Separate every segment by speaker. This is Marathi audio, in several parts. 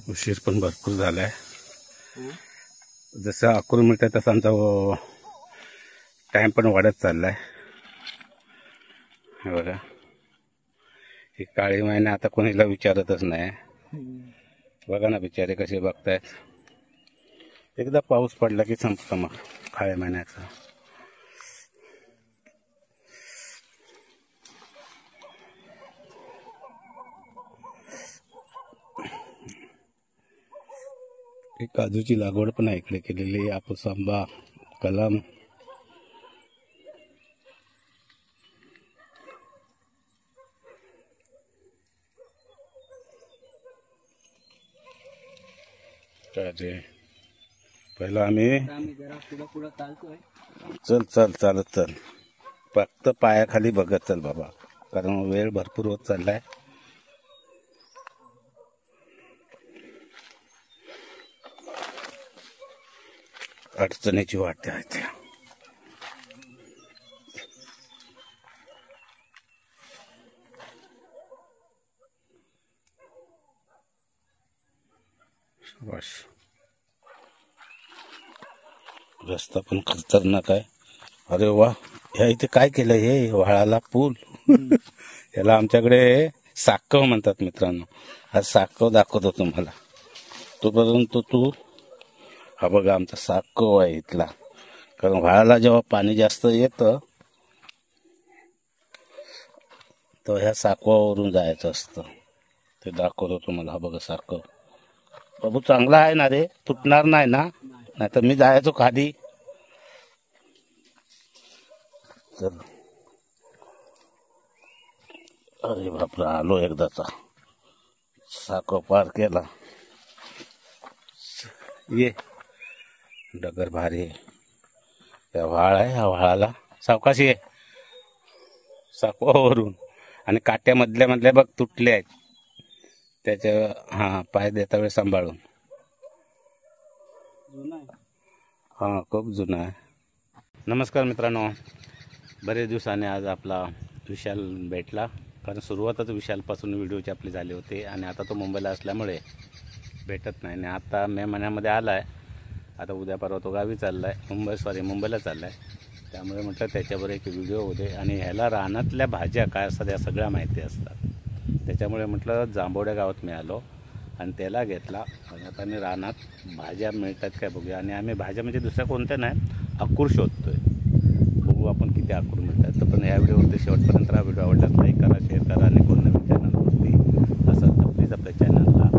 Speaker 1: उशीर पण भरपूर झालाय. जसं अकरून मिळतंय तसं आमचा टाइम पण वाढत चाललाय. हे बघा, ही काळी मैना आता कोणीला विचारतच नाही. बघा ना बिचारे कसे बघतायत. एकदा पाऊस पडला की संपतं मग काळ्या मैन्याचं. काजूची लागवड पण इकडे केलेली. हापूस आंबा, कलम. पहिला आम्ही चल चल चालत चल, फक्त पायाखाली बघत चल बाबा, कारण वेळ भरपूर होत चाललाय. अडचणीची वाटते आहे. रस्ता पण खतरनाक आहे. अरे वा, ह्या इथे काय केलं हे व्हाळाला पूल. याला आमच्याकडे साकव म्हणतात मित्रांनो. हा साकव दाखवतो तुम्हाला. तोपर्यंत तू हा बघा आमचा साकव आहे इथला. कारण व्हाळाला जेव्हा पाणी जास्त येतं तर ह्या साकवावरून जायचं असतं. ते दाखवतो तुम्हाला. हा बघा साकव. बाबू चांगला आहे ना रे, तुटणार नाही ना? नाही तर मी जायचो खाली. चल, अरे बापरे, आलो एकदाचा. साकव पार केला. ये, डगर भारी आहे. त्या व्हाळ आहे, ह्या व्हाळाला सावकाशी आहे साकवावरून. आणि काट्या मधल्या मधल्या बघ तुटल्या आहेत त्याच्या. हा, पाय देता वेळ सांभाळून. हा, खूप जुना आहे. नमस्कार मित्रांनो, बरेच दिवसाने आज आपला विशाल भेटला. कारण सुरुवातच विशालपासून व्हिडिओची आपली झाली होती आणि आता तो मुंबईला असल्यामुळे भेटत नाही. आणि आता मे महिन्यामध्ये आला आहे. आता उद्या परवा तो गावी चालला आहे, मुंबईला चालला आहे. त्यामुळे म्हटलं त्याच्यावर एक व्हिडिओ होते. आणि ह्याला रानातल्या भाज्या काय असतात या सगळ्या माहिती असतात. त्याच्यामुळे म्हटलं जांभोड्या गावात मी आलो आणि त्याला घेतला. आणि आता मी रानात भाज्या मिळतात काय बघूया. आणि आम्ही भाज्या म्हणजे दुसऱ्या कोणत्या नाही, अक्रूर शोधतोय. बघू आपण किती अक्रूर मिळतात. तर पण ह्या व्हिडिओवरती शेवटपर्यंत हा व्हिडिओ आवडलाच लाईक करा, शेअर करा. आणि कोण नवीन चॅनलवरती असेल तर प्लीज आपल्या चॅनलला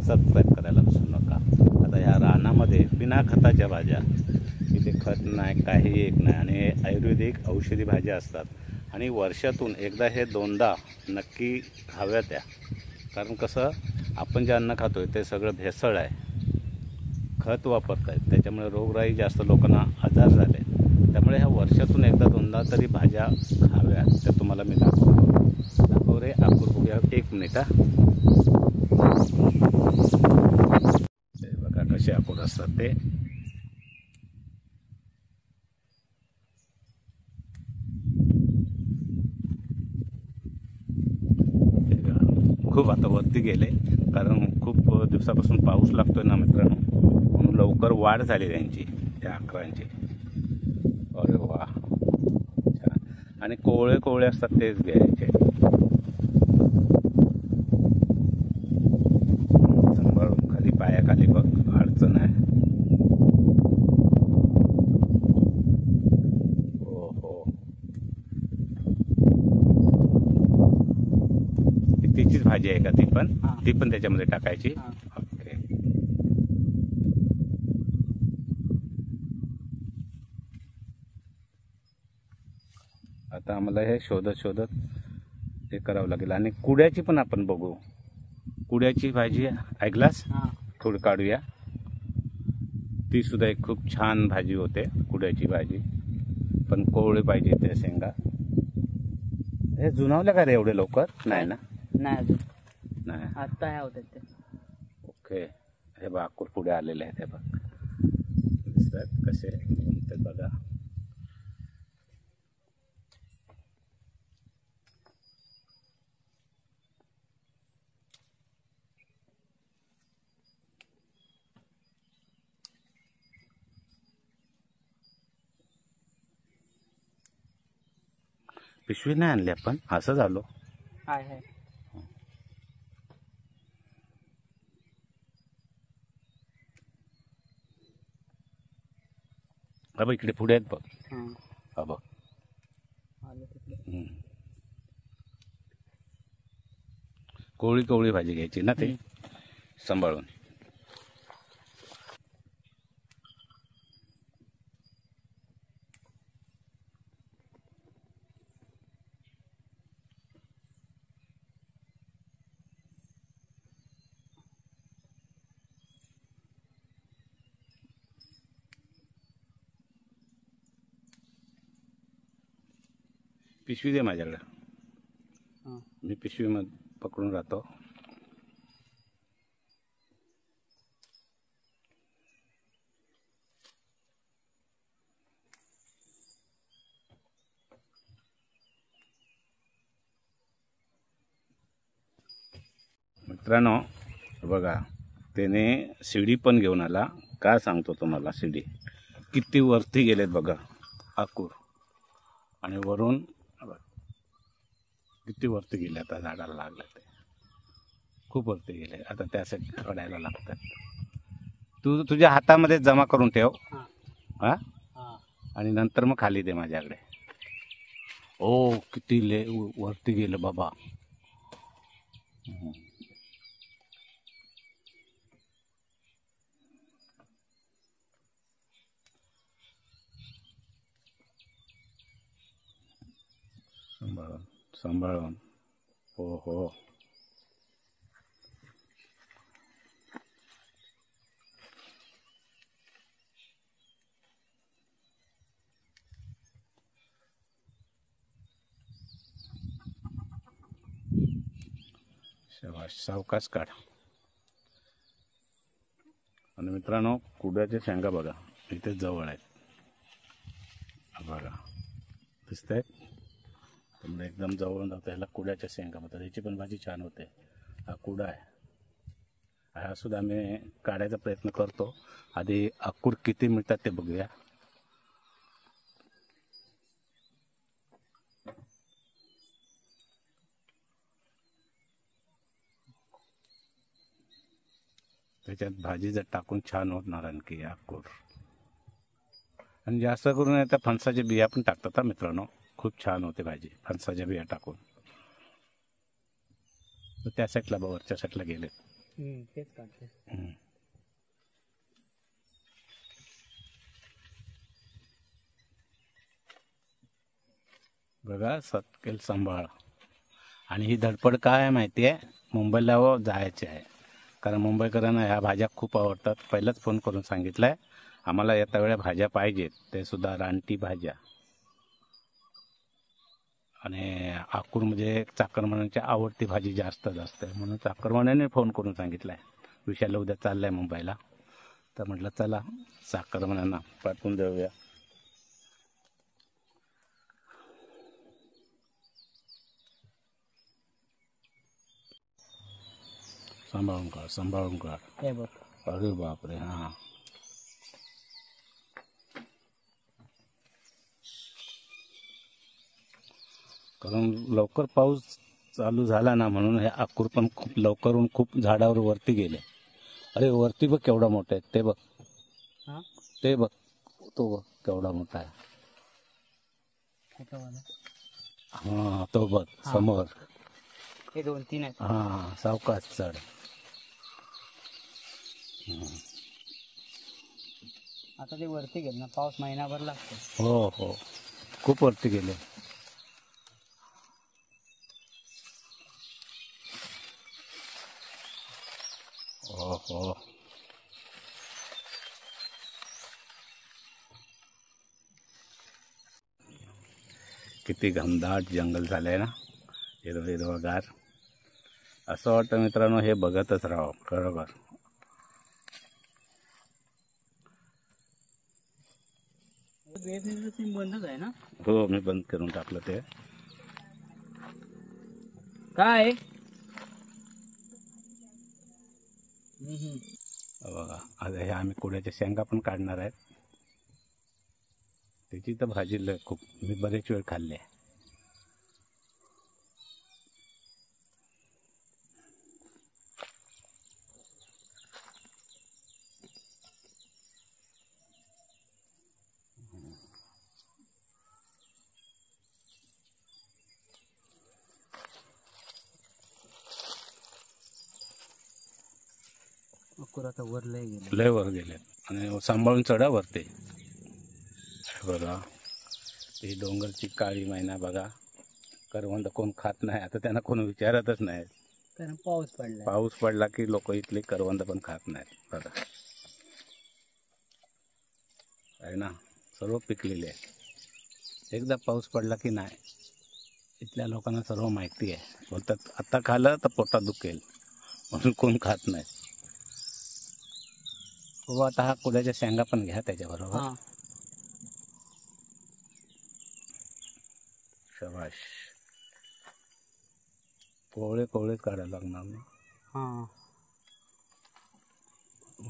Speaker 1: सबस्क्राईब करायला विसरू नका. आता ह्या रानामध्ये बिना खताच्या भाज्या, इथे खत नाही, काही एक नाही. आणि आयुर्वेदिक औषधी भाज्या असतात. आणि वर्षातून एकदा हे दोनदा नक्की खाव्या त्या. कारण कसं, आपण जे अन्न खातोय ते सगळं भेसळ आहे, खत वापरत आहेत. त्याच्यामुळे रोगराई जास्त, लोकांना आजार झाले. त्यामुळे ह्या वर्षातून एकदा दोनदा तरी भाज्या खाव्या. त्या तुम्हाला मी दाखव रे. अक्रूर बघूया, एक मिनिट. बघा कसे अक्रूर असतात ते. खूप आता वरती गेले, कारण खूप दिवसापासून पाऊस लागतोय ना मित्रांनो, म्हणून लवकर वाढ झाली त्यांची, त्या अक्रांची. अरे वा, छान. आणि कोवळे कोवळे असतात तेच घ्यायचे. सांभाळून, खाली पायाखाली बघ, अडचण आहे. हो हो, तिचीच भाजी आहे का ती पण? ती पण त्याच्यामध्ये टाकायची. ओके. आता आम्हाला हे शोधत शोधत हे करावं लागेल. आणि कुड्याची पण आपण बघू. कुड्याची भाजी ऐकलास? थोडी काढूया. ती सुद्धा एक खूप छान भाजी होते, कुड्याची भाजी. पण कोवळे पाहिजे ते शेंगा. हे जुनावल्या का रे एवढे लवकर? नाही ना?
Speaker 2: नाही अजून,
Speaker 1: नाही.
Speaker 2: आता ह्या होतात ते.
Speaker 1: ओके. हे बघ अक्रूर पुढे आलेले आहेत. हे बघ दिसतात कसे ते बघा. पिशवी नाही आणली आपण, असं झालो.
Speaker 2: आहे
Speaker 1: बघ इकडे पुढे आहेत बघ.
Speaker 2: हां
Speaker 1: हा बघ.
Speaker 2: आलं तिकडे.
Speaker 1: कोवळी कोवळी भाजी घ्यायची ना ते सांभाळून. पिशवी दे माझ्याकडे,
Speaker 2: हां
Speaker 1: मी पिशवीमध्ये पकडून राहतो. मित्रांनो बघा, त्याने शिडी पण घेऊन आला. काय सांगतो तुम्हाला, शिडी किती वरती गेलेत बघा आकूर. आणि वरून किती वरती गेले, आता झाडाला लागले ते खूप वरती गेले. आता त्यासाठी काढायला लागतात. तू तुझ्या हातामध्ये जमा करून ठेव. हा आणि नंतर मग खाली दे माझ्याकडे. ओ किती वरती गेलं बाबा. सांभाळून सांभाळून. हो हो. सावकाश काढ. आणि मित्रांनो कुड्याच्या शेंगा बघा इथे जवळ आहेत बघा, दिसत आहेत तुम्हाला. एकदम जवळ जातं ह्याला कुड्याच्या शेंगा म्हणतात. ह्याची पण भाजी छान होते. हा कुडा आहे. हा सुद्धा आम्ही काढायचा प्रयत्न करतो. आधी आकूर किती मिळतात ते बघूया. त्याच्यात भाजी जर टाकून छान होणार आणखी आकूर. आणि जास्त करून आता फणसाच्या बिया पण टाकतात मित्रांनो, खूप छान होते भाजी फणसाच्या बिया टाकून. तर त्या साईडला वरच्या साईडला गेले
Speaker 2: तेच काढते.
Speaker 1: बघा सटकेल सांभाळ. आणि ही धडपड काय आहे माहिती आहे, मुंबईला जायचे आहे. कारण मुंबईकरांना ह्या भाज्या खूप आवडतात. पहिलाच फोन करून सांगितलं आहे आम्हाला येता वेळा भाज्या पाहिजेत, ते सुद्धा रानटी भाज्या. आणि आकूर म्हणजे चाकरमान्यांची आवडती भाजी जास्त आहे. म्हणून चाकरमान्याने फोन करून सांगितलं आहे विशाल उद्या चालला आहे मुंबईला. तर म्हटलं चला चाकरमान्यांना पाठवून देऊया. सांभाळून काढ सांभाळून काढ.
Speaker 2: हे बघ.
Speaker 1: अरे बापरे. हां कारण लवकर पाऊस चालू झाला ना, म्हणून हे आकूर पण खूप लवकरून खूप झाडावर वरती गेले. अरे वरती बघ केवढा मोठा आहे ते बघ. ते बघ तो बघ केवढा मोठा आहे. हां तो बघ समोर.
Speaker 2: हे 2-3 आहेत.
Speaker 1: हां सावकाश चढ.
Speaker 2: आता ते वरती गेले ना, पाऊस महिनाभर लागतो.
Speaker 1: हो हो खूप वरती गेले. हो हो किती घनदाट जंगल झालंय ना, हिरवं हिरवंगार. असं वाटतं मित्रांनो हे बघतच राहावं. बरोबर.
Speaker 2: बंदच आहे ना.
Speaker 1: हो मी बंद करून टाकलं ते.
Speaker 2: काय
Speaker 1: बघा आता हे आम्ही कुड्याच्या शेंगा पण काढणार आहेत. त्याची तर भाजी खूप मी बरेच वेळ खाल्ली आहे.
Speaker 2: अकुर आता वर लय गेले.
Speaker 1: लय वर गेले आणि सांभाळून चढा वरते. बघा ही डोंगरची काळी मैना बघा. करवंद कोण खात नाही, आता त्यांना कोण विचारतच नाही.
Speaker 2: कारण पाऊस पडला.
Speaker 1: पाऊस पडला की लोक इथले करवंद पण खात नाहीत. बघा आहे ना, सर्व पिकलेले आहे. एकदा पाऊस पडला की नाही, इथल्या लोकांना सर्व माहिती आहे. बोलतात आता खाल्लं तर पोटात दुखेल म्हणून कोण खात नाही. हो, आता हा कुड्याच्या शेंगा पण घ्या त्याच्याबरोबर.
Speaker 2: हा.
Speaker 1: शबाश. कोवळे कोवळेच काढायला लागणार ना.
Speaker 2: हा.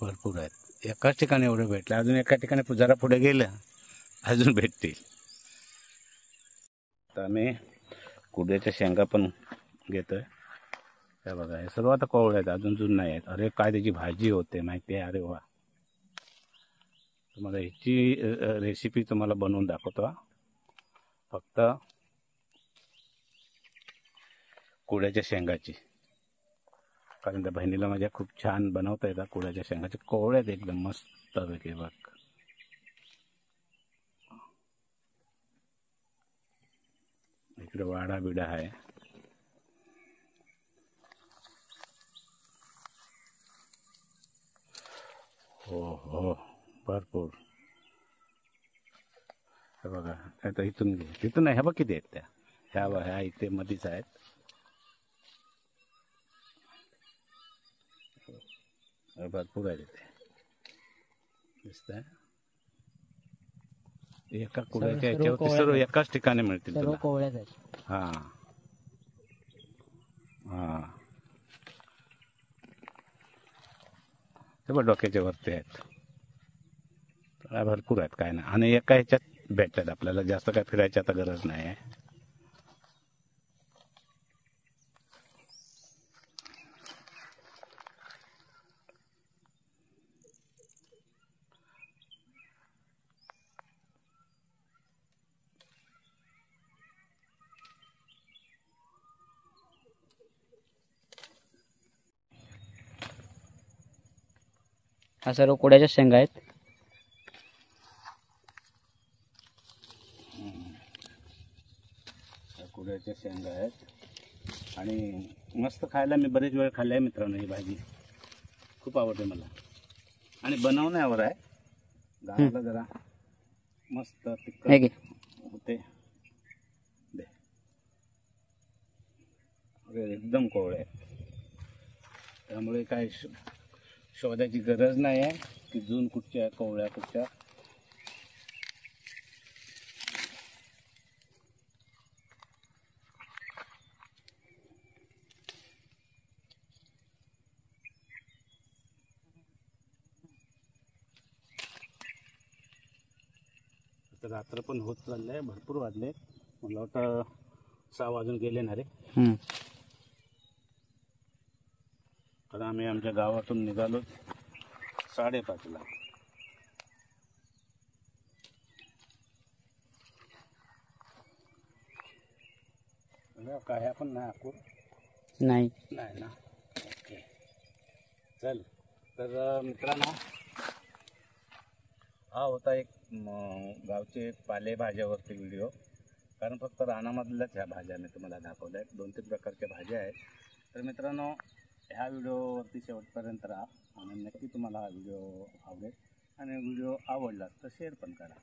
Speaker 1: भरपूर आहेत. एकाच ठिकाणी एवढे भेटले, अजून एका ठिकाणी जरा पुढे गेलं अजून भेटतील. तर आम्ही कुड्याच्या शेंगा पण घेतोय. हे बघा, हे सर्व आता कोवळे आहेत, अजून जून नाही आहेत. अरे काय त्याची भाजी होते माहिती आहे. अरे वा, तुम्हाला ह्याची रेसिपी तुम्हाला बनवून दाखवतो हा. फक्त कुड्याच्या शेंगाची, कारण त्या बहिणीला माझ्या खूप छान बनवता येतात कुड्याच्या शेंगाचे. कोवळे आहेत एकदम मस्त पैकी. बघ इकडे वाडा बिडा आहे. हो हो, भरपूर. हे बघा, आता इथून घे, तिथून नाही. हे बघ किती आहेत त्या. ह्या इथे मध्येच आहेत. भरपूर आहेत इथे, दिसतंय. एका कुड्याच्या याच्यावरती सर्व एकाच ठिकाणी मिळतील
Speaker 2: सर्व
Speaker 1: तुला.
Speaker 2: कोवळ्याच आहेत.
Speaker 1: हा हा, ते बघ डोक्याच्या वरती आहेत. भरपूर आहेत, काय नाही. आणि एका ह्याच्यात भेटतात आपल्याला, जास्त काय फिरायची आता गरज नाही आहे.
Speaker 2: हा सर्व कोड्याच्या शेंगा आहेत.
Speaker 1: कुड्याच्या शेंगा आहेत आणि मस्त खायला. मी बरेच वेळ खाल्ली आहे मित्रांनो. ही भाजी खूप आवडते मला आणि बनवण्यावर आहे. गावाला जरा मस्त तिखट होते. दे, अरे एकदम कोवळे आहेत, त्यामुळे काय शोधायची गरज नाही आहे की जून कुठच्या कोवळ्या कुठच्या. तर रात्र पण होत चाललं आहे, भरपूर वाजले. मला वाटतं 6 वाजून गेले ना रे. तर आम्ही आमच्या गावातून निघालो 5:30ला. काय पण नाही अकूर
Speaker 2: नाही
Speaker 1: नाही ना. ओके, चल. तर मित्रांनो, हा होता एक गावचे पालेभाज्यावरती व्हिडिओ. कारण फक्त रानामधल्याच ह्या भाज्या मी तुम्हाला दाखवल्या आहेत. 2-3 प्रकारच्या भाज्या आहेत. तर मित्रांनो, ह्या व्हिडिओवरती शेवटपर्यंत राहा आणि नक्की तुम्हाला हा व्हिडिओ आवडेल. आणि व्हिडिओ आवडला तर शेअर पण करा.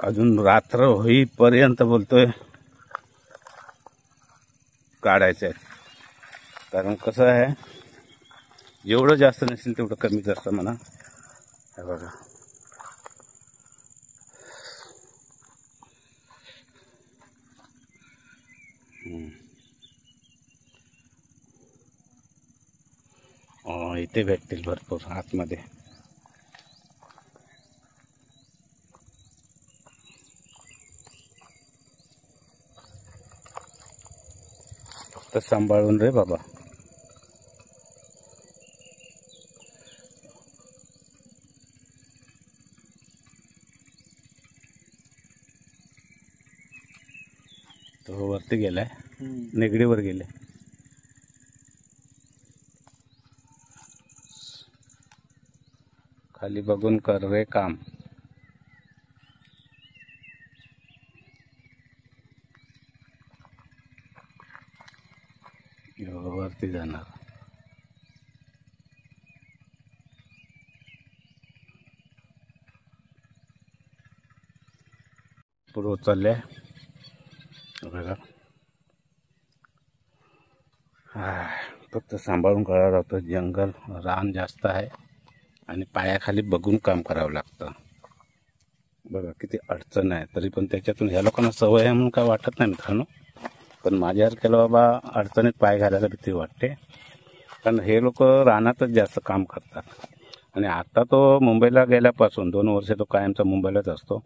Speaker 1: अजून रात्र होईपर्यंत बोलतोय काढायचं आहे. कारण कसं आहे, जेवढं जास्त नसेल तेवढं कमीच असतं म्हणा. हे बघा, इथे भेटतील भरपूर आतमध्ये. फक्त सांभाळून रे बाबा. तो वरती गेलाय, निगडीवर गेले. खाली बघून कर रे काम. वरती जाणार. पुढे चालले बघा. फक्त सांभाळून करावं लागतं. जंगल रान जास्त आहे आणि पायाखाली बघून काम करावं लागतं. बघा किती अडचण आहे. तरी पण त्याच्यातून ह्या लोकांना सवय आहे म्हणून काय वाटत नाही मित्रांनो. पण माझ्यासारख्याला बाबा अडचणीत पाय घालायला भीती वाटते. कारण हे लोक रानातच जास्त काम करतात. आणि आता तो मुंबईला गेल्यापासून 2 वर्ष तो कायमचा मुंबईलाच असतो.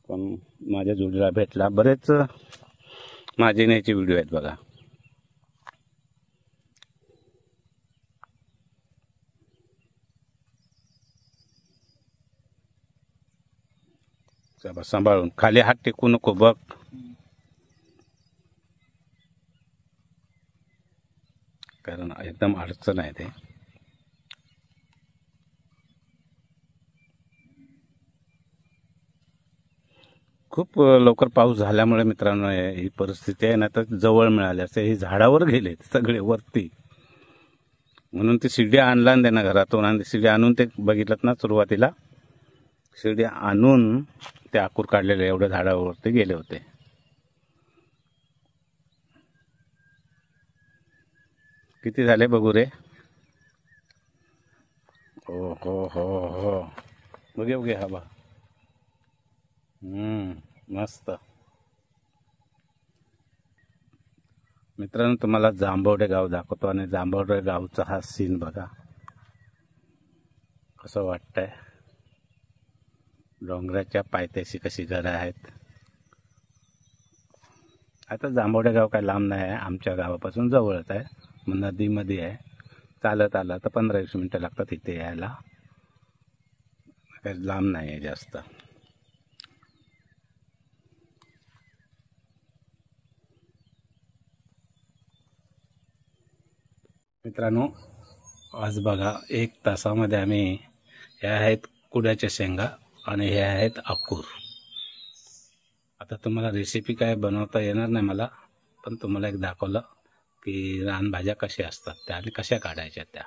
Speaker 1: पण माझ्या जोडीला भेटला. बरेच माझे न्यायचे व्हिडिओ आहेत बघा. सांभाळून खाली हात टेकू नको बघ. कारण एकदम अडचण आहे ते. खूप लवकर पाऊस झाल्यामुळे मित्रांनो ही परिस्थिती आहे. ना तर जवळ मिळाले असते. ही झाडावर गेले सगळे वरती. म्हणून ती शिडी आणला ना त्यांना घरातून. आणि शिडी आणून ते बघितलं ना सुरुवातीला. शिडी आणून ते आकूर काढलेले एवढ्या झाडावरती गेले होते. किती झाले बघू रे. हो हो हो हो बघे बघे हवा. मस्त. मित्रांनो तुम्हाला जांभवडे गाव दाखवतो. आणि जांभवडे गावचा हा सीन बघा कसं वाटतंय. डोंगराच्या पायथ्याशी कशी घरं आहेत. आता जांभवडे गाव काय लांब नाही आहे. आमच्या गावापासून जवळच आहे. मग नदीमध्ये आहे. चालत आला तर 15-20 मिनटं लागतात इथे यायला. काही लांब नाही आहे जास्त. मित्रांनो आज बघा 1 तासामध्ये आम्ही ह्या आहेत कुड्याच्या शेंगा आणि हे आहेत आकूर. आता तुम्हाला रेसिपी काय बनवता येणार नाही मला. पण तुम्हाला एक दाखवलं की रानभाज्या कशा असतात त्या आणि कशा काढायच्या त्या.